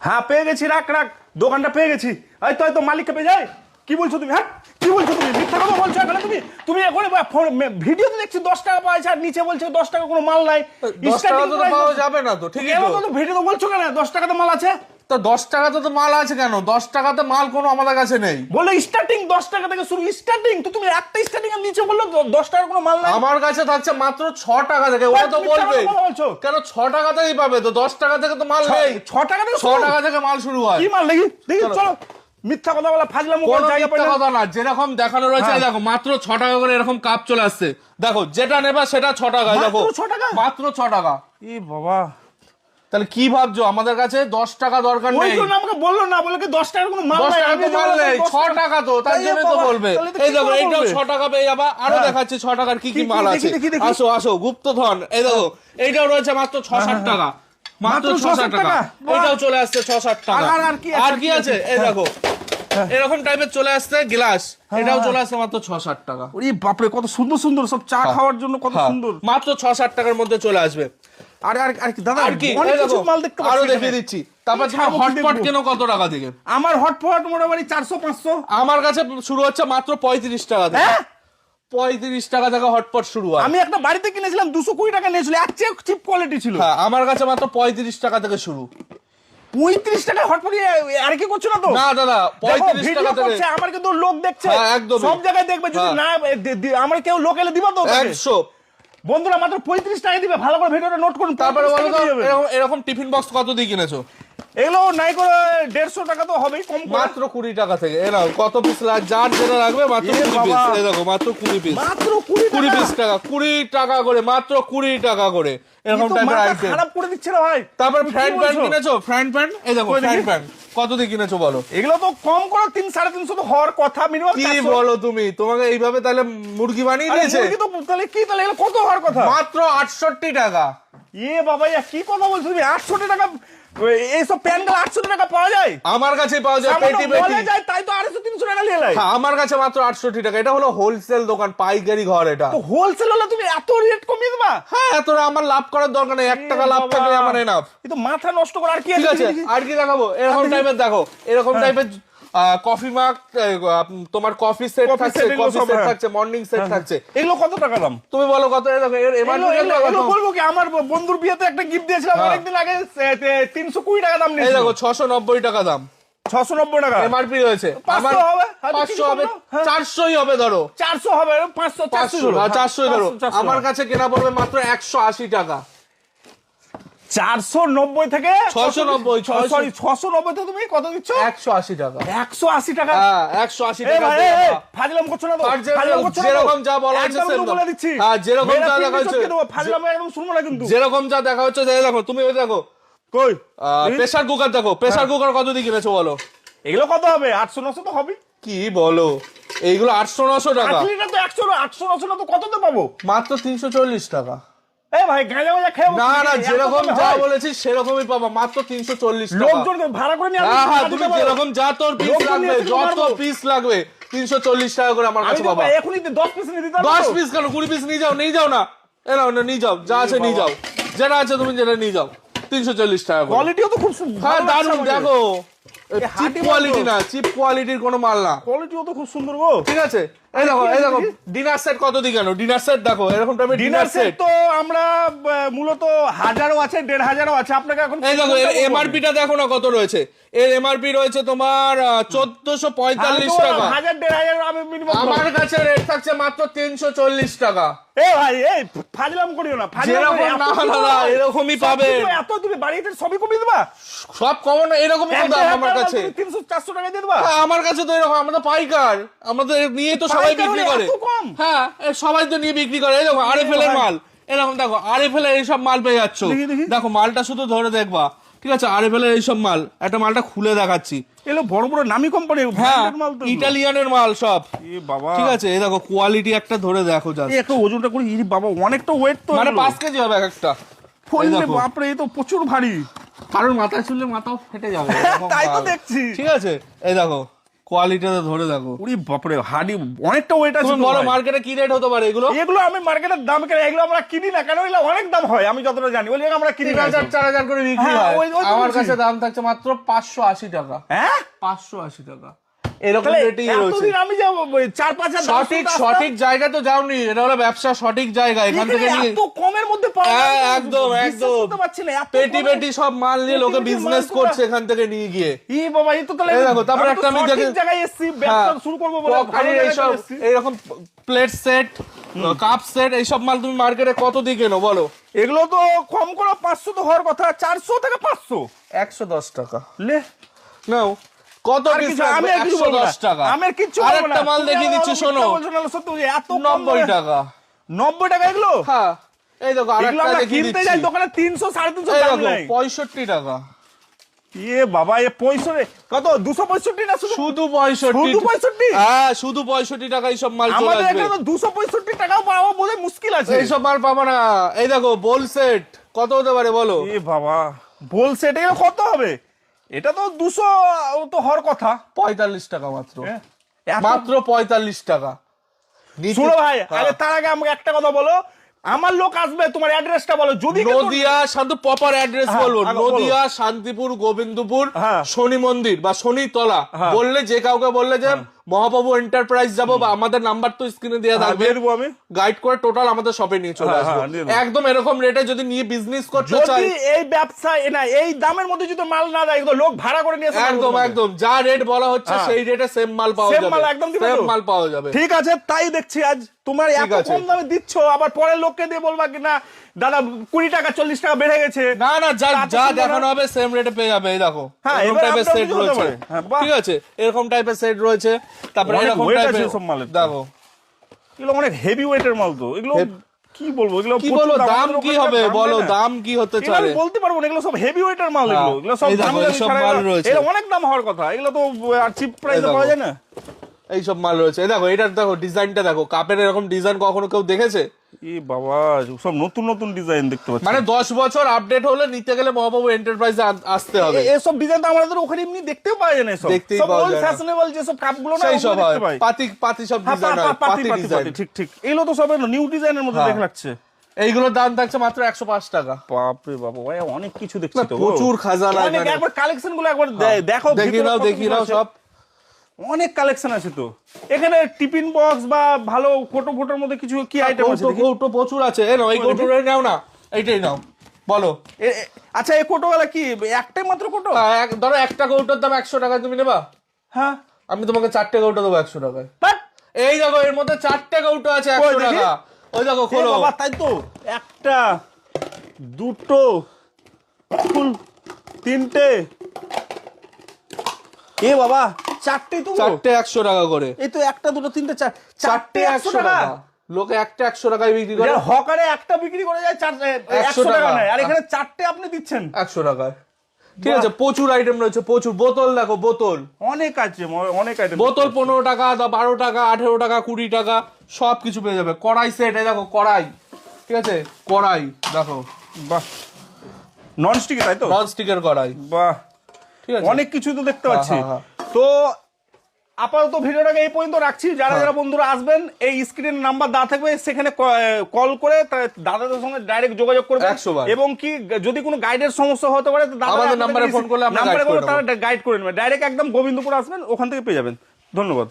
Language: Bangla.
হ্যাঁ পেয়ে গেছি, রাখ রাখ, দোকানটা পেয়ে গেছি। এই তো এই তো মালিককে পেয়ে যায়। কি বলছো তুমি? হ্যাঁ কি বলছো তুমি? মিথ্যা কথা বলছো এখানে তুমি। তুমি এখন ভিডিওতে দেখছি 10 টাকা পাওয়া যায় আর নিচে বলছো 10 টাকা কোনো মাল নাই। 10 টাকা তো পাওয়া যাবে না তো, ঠিকই তো। ভিডিওতে বলছো কেন 10 টাকাতে মাল আছে? তো 10 টাকাতে তো মাল আছে কেন? 10 টাকাতে মাল কোনো আমাদের কাছে নেই। বলে স্টার্টিং 10 টাকা থেকে শুরু, স্টার্টিং তো তুমি একটা স্টার্টিং এর নিচে বললো 10 টাকার কোনো মাল নাই। আমার কাছে থাকছে মাত্র 6 টাকা থেকে। ওরা তো বলবে কেন 6 টাকা থেকেই পাবে, তো 10 টাকা থেকে তো মাল নেই। 6 টাকা থেকে 6 টাকা থেকে মাল শুরু হয়। কি মাল দেখি দেখি চলো। মিথ্যা কথা বলা ফাজলামো কোনো জায়গা মিথ্যা পাইলে। কথা না, যেরকম দেখানো রয়েছে এই দেখো মাত্র 6 টাকা করে এরকম কাপ চলে আসছে। দেখো যেটা নেবা সেটা 6 টাকা। দেখো মাত্র 6 টাকা, মাত্র 6 টাকা। এ বাবা, তাহলে কি ভাবছো আমাদের কাছে 10 টাকা দরকার ওই নেই? জন্য আমাকে বললো না, বলে কি 10 টাকার কোনো মাল 10 নাই। টাকা আমি তো মাল নেই, 6 টাকা তো, তার জন্য তো বলবে। এই দেখো এইটাও 6 টাকা পেয়ে যাবা। আরো দেখাচ্ছি 6 টাকার কি কি মাল আছে। আসো আসো গুপ্তধন, এই দেখো এইটাও রয়েছে মাত্র 6-7 টাকা। মাত্র 6-7 টাকা। এটাও চলে আসছে 6-7 টাকা। আর কি আছে? এই দেখো এরকম টাইপের চলে আসছে গ্লাস, এটাও চলে আসছে মাত্র 6-7 টাকা। ওরে বাপরে, কত সুন্দর সুন্দর সব চা খাওয়ার জন্য, কত সুন্দর। মাত্র 6-7 টাকার মধ্যে চলে আসবে। আরে আর আর কি দাদা, আর কি অনেক এই কিছু দেখো মাল দেখতে আরো পাচ্ছি দেখিয়ে এখানে। দিচ্ছি। তারপর তুমি হটপট কেন কত টাকা থেকে? আমার হটপট মোটামুটি 400-500। আমার কাছে শুরু হচ্ছে মাত্র 35 টাকা থেকে। হ্যাঁ 35 টাকা থেকে হটপট শুরু হয়। আমি একটা বাড়িতে কিনেছিলাম 220 টাকা নিয়েছিল, এর চেয়ে চিপ কোয়ালিটি ছিল। হ্যাঁ আমার কাছে মাত্র 35 টাকা থেকে শুরু। 35 টাকা হটপট, আর কি করছো না তো? না দাদা 35 ভিডিও টাকা থেকে। করছে, আমার কিন্তু লোক দেখছে। হ্যাঁ, একদমই। সব জায়গায় দেখবে, যদি হ্যাঁ। না আমার কেউ লোক এলে দিবা তো ওটাকে? 100। বন্ধুরা মাত্র 35 টাকা দিবে, ভালো করে ভিডিওটা নোট করুন। তারপরে 35 বলো টাকা তো দিয়ে যাবে। এরকম টিফিন বক্স কত দিয়ে কিনেছো? এগুলো নাই করে 150 টাকা তো হবেই, কম করে। মাত্র 20 টাকা থেকে। এ নাও কত পিস যার যেটা লাগবে মাত্র 20 পিস। বাবা। এই দেখো মাত্র 20 পিস। মাত্র 20 20 টাকা। পিস টাকা, 20 টাকা করে, মাত্র 20 টাকা করে এরকম কিন্তু টাইপের মাথা আইটেম। খারাপ করে দিচ্ছে না ভাই। তারপর তুমি কি ফ্রাইড প্যান বলছো? কিনেছো? ফ্রাইড প্যান এই দেখো, কই দেখি? ফ্রাইড প্যান কত দিয়ে কিনেছো বলো? এগুলো তো কম করে 300-350 তো হওয়ার কথা, মিনিমাম কি বলো তুমি? তোমাকে এইভাবে তাহলে মুরগি বানিয়ে দিয়েছে? তাহলে কি, তাহলে এগুলো কত হওয়ার কথা? মাত্র 68 টাকা। বাবা কি কথা বলছো তুমি? 800 টাকা এইসব প্যান্ডেল 800 টাকা পাওয়া যায়? আমার কাছে পাওয়া যায় সামান্য পেটি পেটি। মলে যায় তাই তো 250-300 টাকা নিয়ে নেয়। হ্যাঁ, আমার কাছে মাত্র 68 টাকা। এটা হলো হোলসেল দোকান, পাইকারি ঘর এটা। তো হোলসেল হলে তুমি এত রেট কমিয়ে দেবা? হ্যাঁ এত আমার লাভ করার দরকার নেই, 1 টাকা লাভ থাকলে আমার এনাফ। এই তো মাথা নষ্ট করা। আর কি ঠিক আছে দেখি? আর কি দেখাবো? এরকম টাইপের দেখো, এরকম টাইপের কফি মাগ, তোমার কফি সেট Coffee থাকছে, set এগুলো কফি সব, সেট হ্যাঁ। থাকছে, মর্নিং সেট থাকছে। এগুলো কত টাকা দাম? তুমি বলো কত? এই দেখো এর এমআরপি এগুলো বলবো কি, আমার বন্ধুর বিয়েতে একটা গিফট দিয়েছিলাম হ্যাঁ। অনেকদিন আগে, 320 টাকা দাম এই নিয়েছিল। দেখো 690 টাকা দাম 690 টাকা এমআরপি রয়েছে। 500 হবে, 500 হবে, হ্যাঁ। 400ই হবে ধরো। 400 হবে, 500 400 ধরো। 400 আমার কাছে কেনা পড়বে মাত্র 180 টাকা। 490 থেকে 690, সরি 690 থেকে তুমি কত দিচ্ছ? 180 টাকা। 180 টাকা। হ্যাঁ 180 এই টাকা ভাই, দিয়ে এই, দাও। ফাজলাম করছো না তো? আর ফাজলাম করছো না তো? যেরকম যা বলা হচ্ছে একদম সেরকম তো বলে দিচ্ছি। হ্যাঁ, যেরকম মেয়েরা যা ফিল্মি দেখা হচ্ছে। চটকে দেবো, ফাজলাম একদম শুনবো না কিন্তু। যেরকম যা দেখা হচ্ছে যে দেখো, তুমি ওই দেখো কই প্রেসার কুকার দেখো, প্রেসার কুকার কত দিয়ে কিনেছো বলো? এগুলো কত হবে? 800-900 তো হবে। কি বলো? এইগুলো 800-900 টাকা। 8 লিটার তো 100-800-900 না তো কততে পাবো? মাত্র 340 টাকা। এই ভাই গাঁজা গাঁজা খেয়ে না না, এত যেরকম কমে যা হয়? বলেছিস সেরকমই পাবা, মাত্র 340 টাকা। লোকজনকে ভাড়া করে নিয়ে হ্যাঁ হ্যাঁ, টাকা তুমি দিতে পারো। যেরকম যা তোর পিস লোকজন লাগবে, নিয়ে এসে যত মারবো। পিস লাগবে 340 টাকা করে আমার আমি কাছে তো পাবা। এখনই 10 পিস নিয়ে দিতে পারবো 10 তো? পিস কেন, 20 পিস নিয়ে যাও, নিয়ে যাও না। এ নাও না, নিয়ে যাও, যা আছে নিয়ে যাও, যেটা আছে তুমি যেটা নিয়ে যাও। 340 টাকা করে। কোয়ালিটিও তো খুব সুন্দর। হ্যাঁ দারুন, দেখো এই চিপ হাঁটি কোয়ালিটি মাল তো। না, চিপ কোয়ালিটির কোনো মাল না। কোয়ালিটিও তো খুব সুন্দর গো। ঠিক আছে এই দেখো, এই দেখো ডিনার সেট কত দি কেন? ডিনার সেট দেখো, এরকম টাইপের ডিনার ডিনার সেট সেট। তো আমরা মূলত 1000ও আছে, 1500ও আছে। আপনাকে এখন এই দেখো এর এমআরপি টা দেখো না কত রয়েছে। এর এমআরপি রয়েছে তোমার 1445 টাকা। 1000-1500 আমি মিনিমাম। আমার কাছে রেট থাকছে মাত্র 340 টাকা। এই ভাই এই ফাজলাম করিও না, ফাজলাম যেরকম না না এরকমই পাবে। এত তুমি বাড়িতে সবই কমিয়ে দেবা? সব কমন এরকমই তো দাম আমার কাছে। 300-400 টাকা দিয়ে দেবা? হ্যাঁ, আমার কাছে তো এরকম, আমরা তো পাইকার, আমাদের নিয়ে তো সবাই পাইকার বিক্রি হলে করে। এত কম? হ্যাঁ সবাই তো নিয়ে বিক্রি করে। এই দেখো আরএফএল এর মাল, এরকম দেখো আরএফএল এর এইসব মাল পেয়ে যাচ্ছ। দেখি, দেখি। দেখো মালটা শুধু ধরে দেখবা, ঠিক আছে? আরএফএল এর এইসব মাল, একটা মালটা খুলে দেখাচ্ছি। এগুলো বড় বড় নামি কোম্পানি, হ্যাঁ মাল তো এগুলো। ইটালিয়ানের মাল সব। এ বাবা, ঠিক আছে এই দেখো কোয়ালিটি একটা ধরে দেখো জাস্ট। এই একটা ওজনটা করি, ইরি বাবা অনেকটা ওয়েট তো। মানে এগুলো। 5 কেজি হবে এক একটা। ফোন এই রে দেখো। বাপরে, এ তো প্রচুর ভারী। কারণ মাথা চুললে মাথাও ফেটে যাবে এরকম তাই তো মাল। দেখছি। ঠিক আছে এই দেখো কোয়ালিটিতে ধরে দেখো। উরি বাপরে, হাডি অনেকটা ওয়েট আছে। তুমি বলো মার্কেটে কি রেট হতে পারে এগুলো? এগুলো আমি মার্কেটের দাম কেন, এগুলো আমরা কিনি না কেন, এগুলো অনেক দাম হয় আমি যতটা জানি, ওই আমরা কিনি না। 3000-4000 করে বিক্রি হ্যাঁ, হয়, ওই তো আমার বলছি। কাছে দাম থাকছে মাত্র 580 টাকা। হ্যাঁ 580 টাকা এরকম রেটই রয়েছে। এতদিন আমি যাবো 4-5 সঠিক জায়গা তো যাওনি, এটা হলো ব্যবসা সঠিক জায়গা, এখান থেকে নিয়ে এত কমের মধ্যে পাওয়া যায়, হ্যাঁ, একদম বিশ্বাস করতে পারছি না, এত পেটি কমে। পেটি সব মাল নিয়ে লোকে পেটি বিজনেস মাল করছে এখান থেকে নিয়ে গিয়ে। ই বাবা, এই তো তাহলে এই দেখো, তারপরে একটা আমি সঠিক দেখি- জায়গায় এসেছি, ব্যবসা শুরু করবো বলে ভালো ক্রকারি জায়গায় এইসব এসেছি। এইরকম প্লেট সেট, কাপ সেট, এইসব মাল তুমি মার্কেটে কত দিয়ে কেনো বলো? এগুলো তো কম করে 500 তো হওয়ার কথা, 400 থেকে 500 110 টাকা লে। নাও। কত আর পিস কিছু লাগবে? আমি আর কিছু বলবো না। 110 টাকা। আমি আর কিচ্ছু বলবো না। আরেকটা মাল তুমি দেখিয়ে আমার দিচ্ছি, মিথ্যা শোনো। বলছো না, সত্যি বলছি, এত কম 90 দামে- টাকা। 90 টাকা এগুলো? হ্যাঁ, এই দেখো এগুলো আরেকটা আমরা দেখিয়ে কিনতে দিচ্ছি। যাই দোকানে 300-350 এই দাম দেখো নাই। 65 টাকা। ইয়ে বাবা, এ 65 কত, 265 না শুধু? শুধু 65। শুধু 65? হ্যাঁ, শুধু 65 টাকা এইসব মাল চলে আমাদের আসবে। এখানে তো 265 টাকাও পাওয়া বোধ হয় মুশকিল আছে। এইসব মাল পাবো না। এই দেখো বোল সেট কত হতে পারে বলো? এ বাবা, বলছে এটা এগুলো কত হবে? এটা তো 200 তো হওয়ার কথা। 45 টাকা মাত্র। এত- মাত্র 45 টাকা। শুনো ভাই, হ্যাঁ। আরে তার আগে আমাকে একটা কথা বলো, আমার লোক আসবে, তোমার অ্যাড্রেসটা বলো। যদি কেউ- নদিয়া শান্ত প্রপার অ্যাড্রেস হ্যাঁ, বলবো, আগে বলো। নদিয়া শান্তিপুর গোবিন্দপুর হ্যাঁ। শনি মন্দির বা শনিতলা হ্যাঁ। বললে, যে কাউকে বললে যে মহাপ্রভু এন্টারপ্রাইজ যাবো, বা আমাদের নাম্বার তো স্ক্রিনে দেওয়া থাকবে, দিয়ে দেবো আমি। গাইড করে টোটাল আমাদের শপে নিয়ে চলে হ্যাঁ, আসবো। হ্যাঁ, দিয়ে দেবো। একদম এরকম রেটে যদি নিয়ে বিজনেস করতে চাই, যদি এই ব্যবসায় না এই দামের মধ্যে যদি মাল না দেয়, এগুলো লোক ভাড়া করে নিয়ে এসে মাল একদম করবে। একদম যা রেট বলা হচ্ছে হ্যাঁ। সেই রেটে সেম মাল পাওয়া Same যাবে। মাল একদম দিবে তো? সেম মাল পাওয়া যাবে। ঠিক আছে, তাই দেখছি আজ তোমার ঠিক এত আছে। কম দামে দিচ্ছ, আবার পরের লোককে দিয়ে বলবা কি না দাদা 20 টাকা 40 টাকা বেড়ে গেছে। না না, যা তাতে যা শুনবো না। দেখানো হবে সেম রেটে পেয়ে যাবে। এই দেখো হ্যাঁ, এরকম এবার টাইপের আপনার সেট কিছু হতে রয়েছে। পারে। হ্যাঁ, বাহ। ঠিক আছে, এরকম টাইপের সেট রয়েছে। তারপরে অনেক এরকম weight আছে টাইপের এসব মালের। দেখো এগুলো অনেক হেভি ওয়েটের মাল তো, এগুলো কি বলবো, এগুলো কি প্রচুর বলো, দাম আমাদের কি ওখানে হবে দাম বলো, নেই না। দাম কি হতে এগুলো চায়? আমি বলতে পারবো না, এগুলো সব হেভি ওয়েটের মাল, হ্যাঁ। এগুলো সব এই দেখো, দামি দামি এইসব ছাড়া মাল এগুলো- রয়েছে। এগুলো অনেক দাম হওয়ার কথা, এগুলো তো আর চিপ প্রাইসে দেখো। পাওয়া যায় না। এইসব মাল রয়েছে। এই দেখো, এটার দেখো ডিজাইনটা দেখো, কাপের এরকম ডিজাইন কখনো কেউ দেখেছে? ই বাবা, সব নতুন নতুন ডিজাইন দেখতে পাচ্ছি। মানে 10 বছর আপডেট হলে নিতে গেলে মহাপ্রভু এন্টারপ্রাইজে আসতে হবে। এসব ডিজাইন তো আমাদের ওখানে এমনি দেখতেও পাওয়া যায় না, সব দেখতেই সব পাওয়া ওল্ড যায় না। ফ্যাশনেবল যে সব কাপগুলো না, সেই ওগুলো সব হয়, দেখতে পাই। পাতি পাতি সব হ্যাঁ, ডিজাইন হয়, পাতি ডিজাইন। ঠিক ঠিক, এগুলো তো সব নিউ ডিজাইনের মধ্যে হ্যাঁ। দেখে লাগছে। এইগুলোর দাম থাকছে মাত্র 105 টাকা। বাপরে বাবা, ভাই অনেক কিছু দেখছি তো, প্রচুর খাজানা অনেক, এখানে। একবার কালেকশন গুলো একবার দেখো, দেখি ভিতরে নাও কত দেখি কিছু নাও আছে। সব। অনেক কালেকশন আছে তো এখানে, টিফিন বক্স বা ভালো কোটো ফোটোর মধ্যে কিছু কি আইটেম আছে দেখি? কৌটো প্রচুর আছে। এই নাও, এই কৌটোটাই নাও না, এইটাই নাও বলো। আচ্ছা, এই কোটো গুলা কি একটাই মাত্র কোটো? ধরো একটা কৌটোর দাম 100 টাকা, তুমি নেবা? হ্যাঁ, আমি তোমাকে 4টে কৌটো দেবো 100 টাকায়। বাট এই দেখো, এর মধ্যে 4টে কৌটো আছে কই 100 দেখি? টাকা। ওই দেখো, খোলো। বাবা, তাই তো, একটা, দুটো, তিনটে, এ বাবা, চারটেই তো, 4টে 100 টাকা করে। এই তো একটা, দুটো, তিনটে, চারটে 4টে 100 100 টাকা। লোকে একটা 100 টাকায় বিক্রি করে। হকারে একটা বিক্রি করে যায় 100 টাকা টাকা। নেয়, আর এখানে চারটে আপনি দিচ্ছেন 100 টাকায়। ঠিক আছে, প্রচুর আইটেম রয়েছে, প্রচুর। বোতল দেখো, বোতল অনেক আছে, অনেক আইটেম। বোতল 15 টাকা, 12 টাকা, 18 টাকা, 20 টাকা, সব কিছু পেয়ে যাবে। কড়াই সেট, এই দেখো কড়াই। ঠিক আছে, কড়াই দেখো, বাহ, নন স্টিক তাই তো? নন স্টিকের কড়াই। বাহ, ঠিক আছে, অনেক কিছু তো দেখতে পাচ্ছি। হ্যাঁ। তো আপাতত ভিডিওটাকে এই পর্যন্ত রাখছি। যারা যারা বন্ধুরা আসবেন, এই স্ক্রিনের নাম্বার দেওয়া থাকবে, সেখানে কল করে দাদাদের সঙ্গে ডাইরেক্ট যোগাযোগ করবে। 100 বার। এবং কি যদি কোনো গাইডের সমস্যা হতে পারে, আমাদের নাম্বারে ফোন করলে আমরা guide করে তারা গাইড করে নেবে। ডাইরেক্ট একদম গোবিন্দপুর আসবেন, ওখান থেকে পেয়ে যাবেন। ধন্যবাদ।